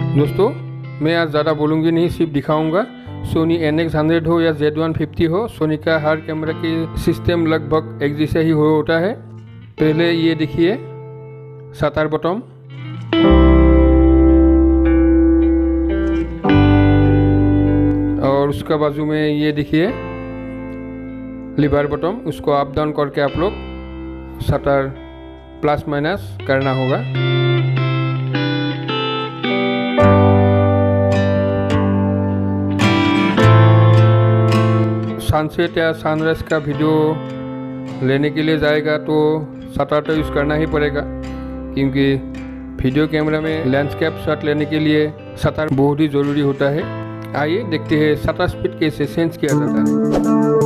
दोस्तों मैं आज ज़्यादा बोलूँगी नहीं, सिर्फ दिखाऊंगा। सोनी nx100 हो या z150 हो, सोनी का हर कैमरा की सिस्टम लगभग एक जैसा ही होता है। पहले ये देखिए शटर बटन, और उसका बाजू में ये देखिए लीवर बटन। उसको अप डाउन करके आप लोग शटर प्लस माइनस करना होगा। सनसेट या सनराइज का वीडियो लेने के लिए जाएगा तो शटर तो यूज़ करना ही पड़ेगा, क्योंकि वीडियो कैमरा में लैंडस्केप शॉट लेने के लिए शटर बहुत ही ज़रूरी होता है। आइए देखते हैं शटर स्पीड कैसे चेंज किया जाता है।